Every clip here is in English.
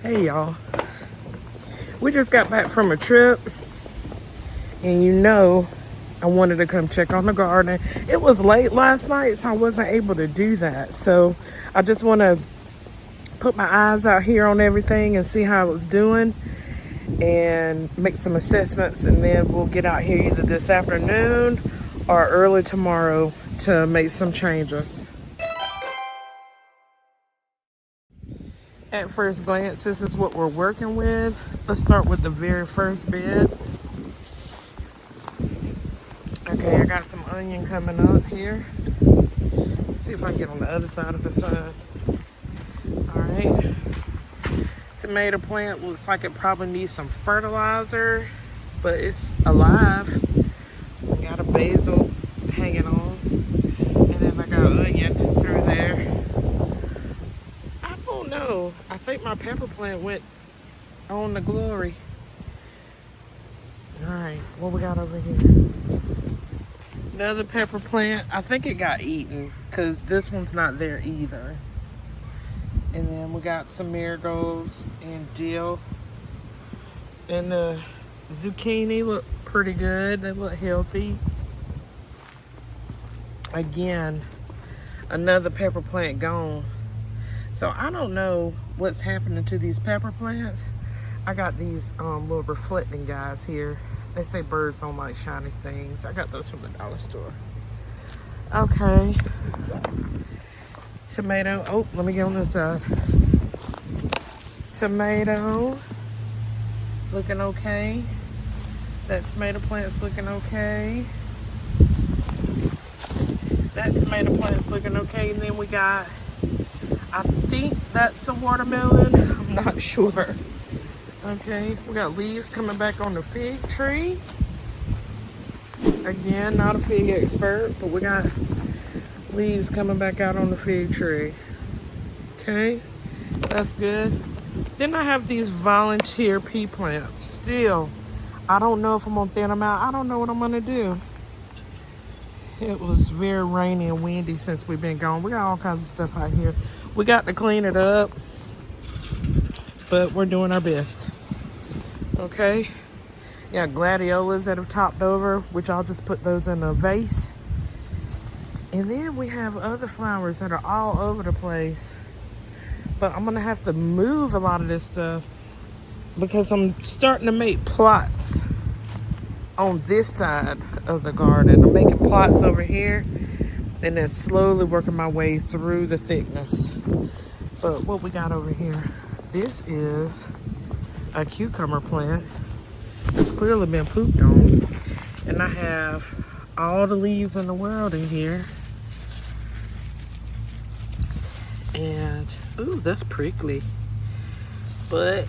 Hey y'all, we just got back from a trip and I wanted to come check on the garden. It was late last night so I wasn't able to do that. So I just want to put my eyes out here on everything and see how it's doing and make some assessments, and then we'll get out here either this afternoon or early tomorrow to make some changes. At first glance, this is what we're working with. Let's start with the very first bed. Okay, I got some onion coming up here. Let's see if I can get on the other side of the sun. Alright. Tomato plant looks like it probably needs some fertilizer, but it's alive. Got a basil hanging on. And then I got onion through there. I don't know. I think my pepper plant went on the glory. Alright, what we got over here? Another pepper plant. I think it got eaten because this one's not there either. And then we got some marigolds and dill. And the zucchini look pretty good. They look healthy. Again, another pepper plant gone. So I don't know what's happening to these pepper plants. I got these little reflecting guys here. They say birds don't like shiny things. I got those from the dollar store. Okay. Tomato. Oh, let me get on this side. Tomato. Looking okay. That tomato plant's looking okay. That tomato plant's looking okay. And then we got, I think that's a watermelon. I'm not sure. Okay, we got leaves coming back on the fig tree. Again, not a fig expert, but we got leaves coming back out on the fig tree. Okay, that's good. Then I have these volunteer pea plants. Still, I don't know if I'm gonna thin them out. I don't know what I'm gonna do. It was very rainy and windy since we've been gone. We got all kinds of stuff out here. We got to clean it up, but we're doing our best. Okay, yeah, gladiolas that have topped over, which I'll just put those in a vase. And then we have other flowers that are all over the place, but I'm gonna have to move a lot of this stuff because I'm starting to make plots on this side of the garden. I'm making plots over here and then slowly working my way through the thickness. But what we got over here, this is a cucumber plant. It's clearly been pooped on. And I have all the leaves in the world in here. And, ooh, that's prickly. But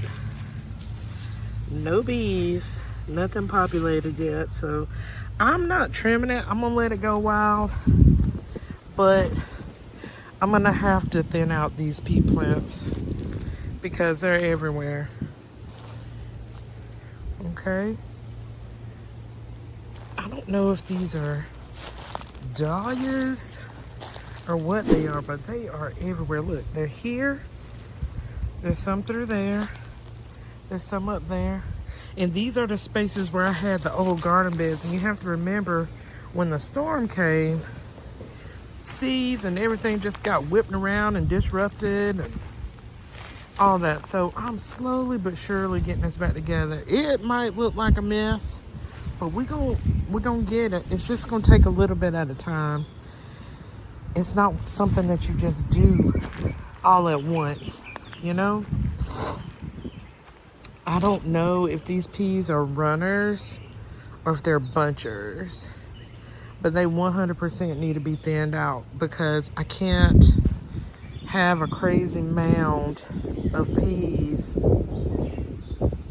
no bees, nothing populated yet. So I'm not trimming it. I'm gonna let it go wild. But I'm gonna have to thin out these pea plants because they're everywhere. Okay. I don't know if these are dahlias or what they are, but they are everywhere. Look, they're here. There's some through there. There's some up there. And these are the spaces where I had the old garden beds. And you have to remember, when the storm came, seeds and everything just got whipped around and disrupted and all that. So I'm slowly but surely getting this back together. It might look like a mess, but we're gonna get it. It's just gonna take a little bit at a time. It's not something that you just do all at once, you know? I don't know if these peas are runners or if they're bunchers, but they 100% need to be thinned out because I can't have a crazy mound of peas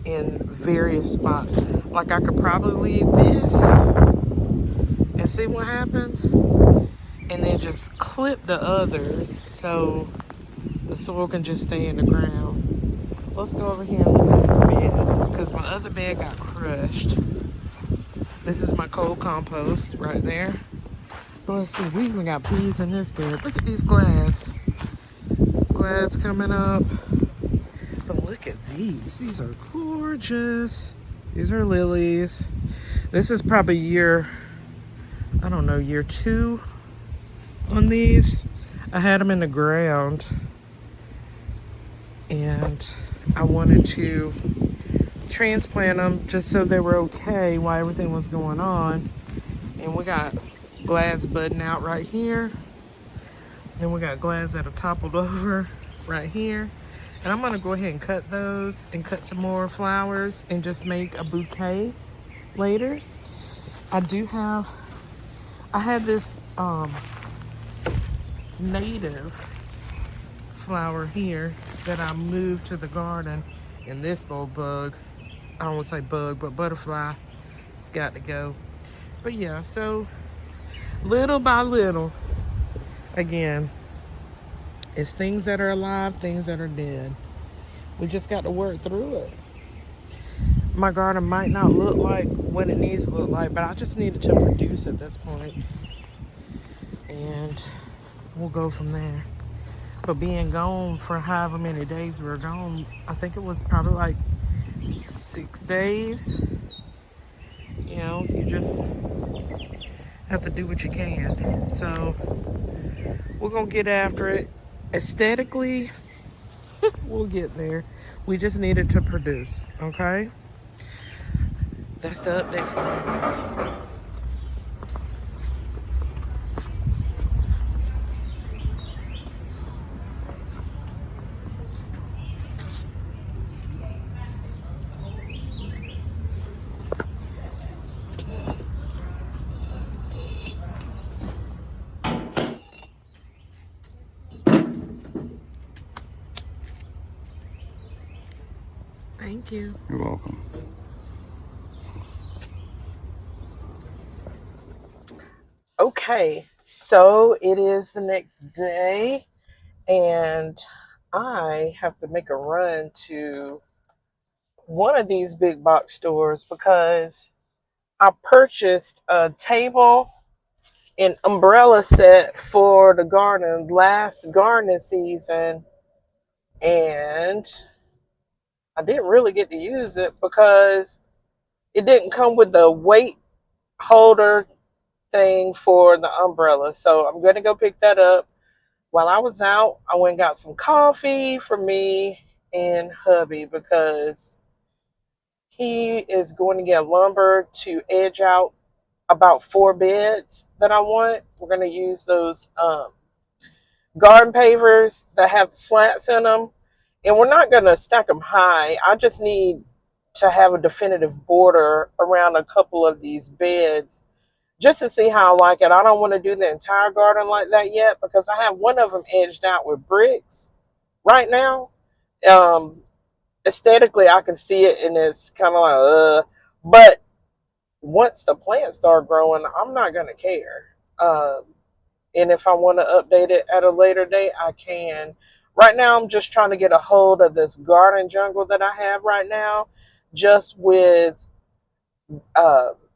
in various spots. Like, I could probably leave this and see what happens, and then just clip the others so the soil can just stay in the ground. Let's go over here and look at this bed because my other bed got crushed. This is my cold compost right there. But let's see, we even got peas in this bed. Look at these glads. Glads coming up. But look look at these. These are gorgeous. These are lilies. This is probably year, I don't know, year 2 on these. I had them in the ground and I wanted to transplant them just so they were okay while everything was going on. And we got glads budding out right here. And we got glads that are toppled over right here. And I'm gonna go ahead and cut those and cut some more flowers and just make a bouquet later. I had this native flower here that I moved to the garden, and this little bug, I don't want to say bug, but butterfly, it's got to go. But yeah, so little by little, again, it's things that are alive, things that are dead. We just got to work through it. My garden might not look like what it needs to look like, but I just needed to produce at this point, and we'll go from there. But being gone for however many days we were gone, I think it was probably like 6 days. You know, you just have to do what you can. So we're going to get after it. Aesthetically, we'll get there. We just needed to produce, okay? That's the update for me. Thank you. You're welcome. Okay, so it is the next day, and I have to make a run to one of these big box stores because I purchased a table and umbrella set for the garden last gardening season, and I didn't really get to use it because it didn't come with the weight holder thing for the umbrella. So I'm going to go pick that up. While I was out, I went and got some coffee for me and hubby because he is going to get lumber to edge out about 4 beds that I want. We're going to use those garden pavers that have slats in them. And we're not going to stack them high. I just need to have a definitive border around a couple of these beds just to see how I like it. I don't want to do the entire garden like that yet because I have one of them edged out with bricks right now. Aesthetically, I can see it and it's kind of like, but once the plants start growing, I'm not going to care. And if I want to update it at a later date, I can. Right now, I'm just trying to get a hold of this garden jungle that I have right now, just with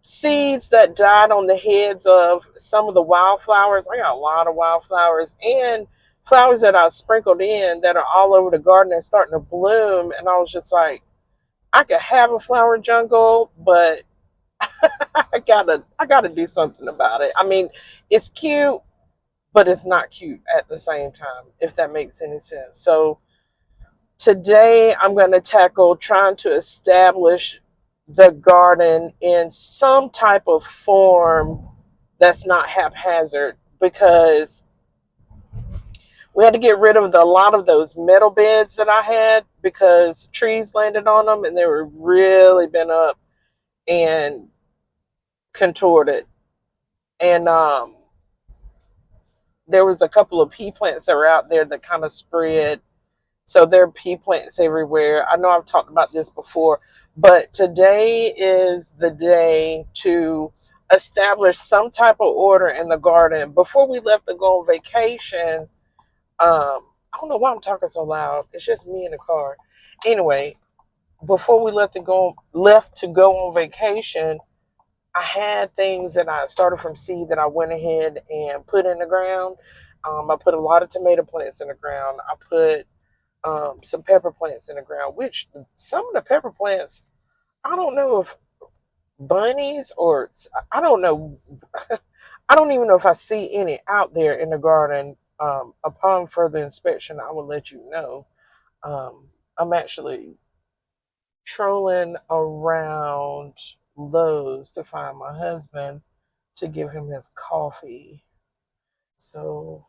seeds that died on the heads of some of the wildflowers. I got a lot of wildflowers and flowers that I sprinkled in that are all over the garden and starting to bloom. And I was just like, I could have a flower jungle, but I gotta do something about it. I mean, it's cute, but it's not cute at the same time, if that makes any sense. So today I'm going to tackle trying to establish the garden in some type of form that's not haphazard, because we had to get rid of a lot of those metal beds that I had because trees landed on them and they were really bent up and contorted. And there was a couple of pea plants that were out there that kind of spread. So there are pea plants everywhere. I know I've talked about this before, but today is the day to establish some type of order in the garden. Before we left to go on vacation, I don't know why I'm talking so loud. It's just me in the car. Anyway, before we left to go on vacation, I had things that I started from seed that I went ahead and put in the ground. I put a lot of tomato plants in the ground. I put some pepper plants in the ground, which some of the pepper plants, I don't know if bunnies or I don't know. I don't even know if I see any out there in the garden. Upon further inspection, I will let you know. I'm actually trolling around Lowe's to find my husband to give him his coffee. So,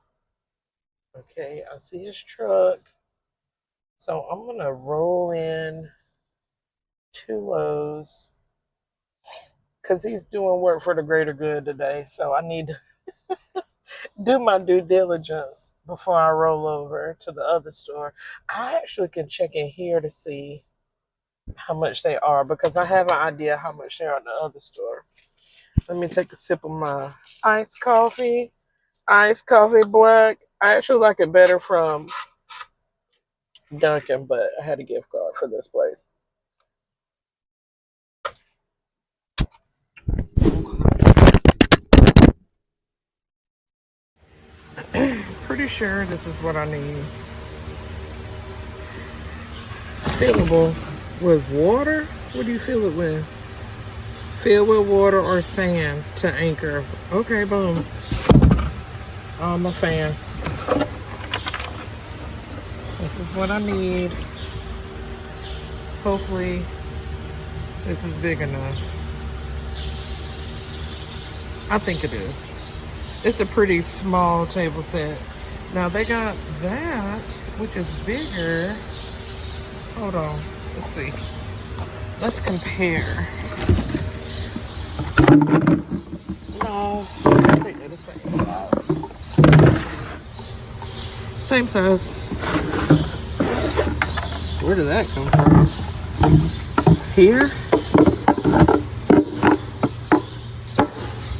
okay, I see his truck. So I'm going to roll in to Lowe's because he's doing work for the greater good today. So I need to do my due diligence before I roll over to the other store. I actually can check in here to see how much they are because I have an idea how much they are in the other store. Let me take a sip of my iced coffee. Iced coffee black. I actually like it better from Dunkin', but I had a gift card for this place. Pretty sure this is what I need. Fillable with water? What do you fill it with? Fill with water or sand to anchor. Okay, boom. I'm a fan. This is what I need. Hopefully, this is big enough. I think it is. It's a pretty small table set. Now they got that, which is bigger. Hold on. Let's see. Let's compare. No, I think they're the same size. Same size. Where did that come from? Here?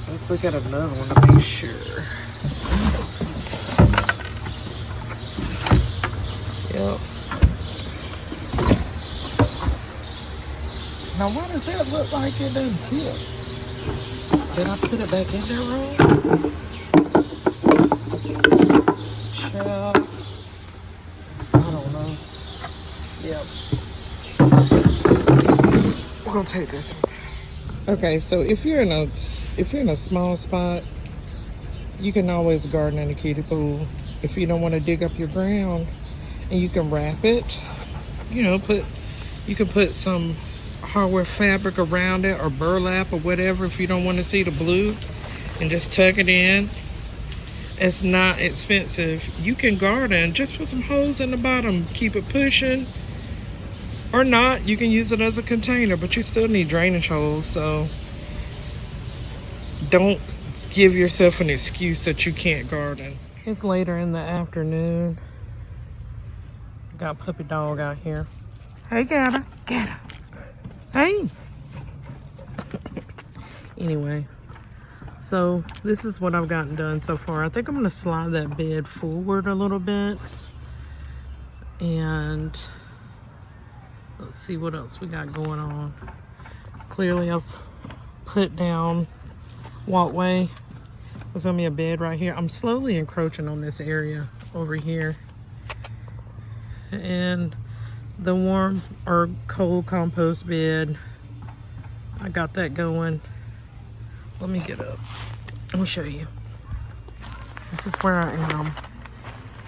Let's look at another one to be sure. Yep. Now why does that look like it doesn't fit? Did I put it back in there wrong? Child. I don't know. Yep. We're gonna take this one. Okay, so if you're in a small spot, you can always garden in a kiddie pool. If you don't want to dig up your ground, and you can wrap it, you can put some hardware fabric around it or burlap or whatever if you don't want to see the blue, and just tuck it in. It's not expensive. You can garden, just put some holes in the bottom, keep it pushing, or not. You can use it as a container, but you still need drainage holes, so don't give yourself an excuse that you can't garden. It's later in the afternoon. Got puppy dog out here. Hey, Gatta. Gatta. Hey. Anyway, so this is what I've gotten done so far. I think I'm going to slide that bed forward a little bit. And let's see what else we got going on. Clearly, I've put down walkway. There's going to be a bed right here. I'm slowly encroaching on this area over here. And the warm or cold compost bed, I got that going. Let me get up. I'll show you. This is where I am.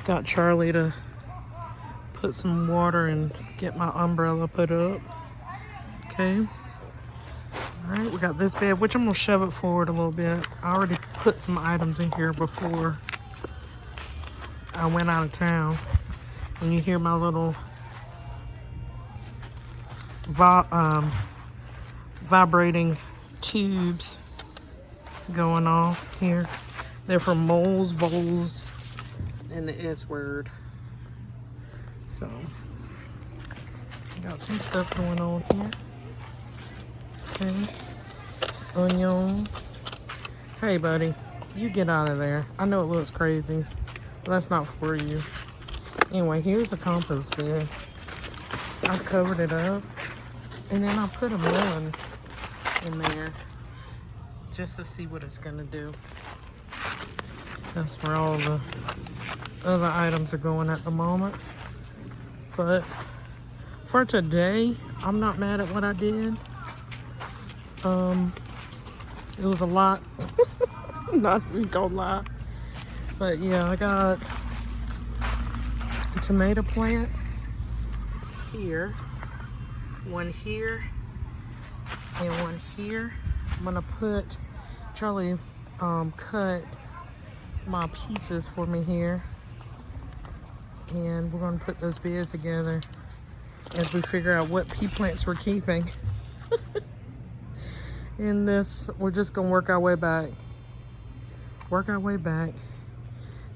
Got Charlie to put some water and get my umbrella put up. Okay. All right, we got this bed, which I'm gonna shove it forward a little bit. I already put some items in here before I went out of town. And you hear my little vibrating tubes going off here. They're from moles, voles, and the S word. So, got some stuff going on here. Okay. Onion. Hey, buddy. You get out of there. I know it looks crazy, but that's not for you. Anyway, here's a compost bed. I covered it up, and then I put a melon in there just to see what it's gonna do. That's where all the other items are going at the moment. But for today, I'm not mad at what I did. It was a lot. Not even gonna lie. But yeah, I got a tomato plant here, one here, and one here. I'm gonna put, Charlie cut my pieces for me here, and we're gonna put those beds together as we figure out what pea plants we're keeping. In this, we're just gonna work our way back.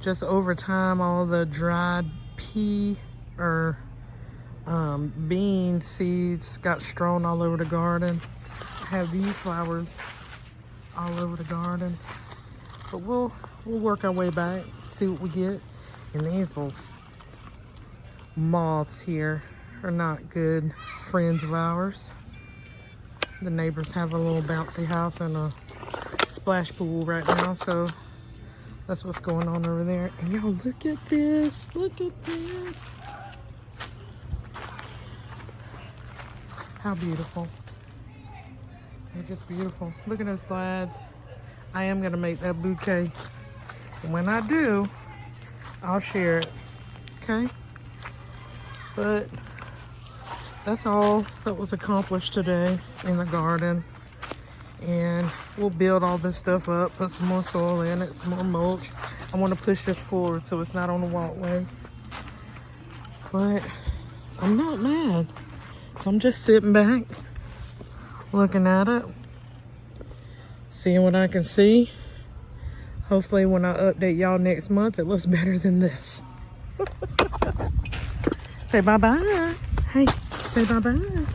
Just over time, all the dried pea or bean seeds got strewn all over the garden. I have these flowers all over the garden, but we'll work our way back, see what we get. And these little moths here are not good friends of ours. The neighbors have a little bouncy house and a splash pool right now, so that's what's going on over there. And y'all, look at this. How beautiful. They're just beautiful. Look at those glads. I am gonna make that bouquet. And when I do, I'll share it, okay? But that's all that was accomplished today in the garden. And we'll build all this stuff up, put some more soil in it, some more mulch. I want to push this forward so it's not on the walkway. But I'm not mad. So I'm just sitting back, looking at it, seeing what I can see. Hopefully when I update y'all next month, it looks better than this. Say bye-bye. Hey, say bye-bye.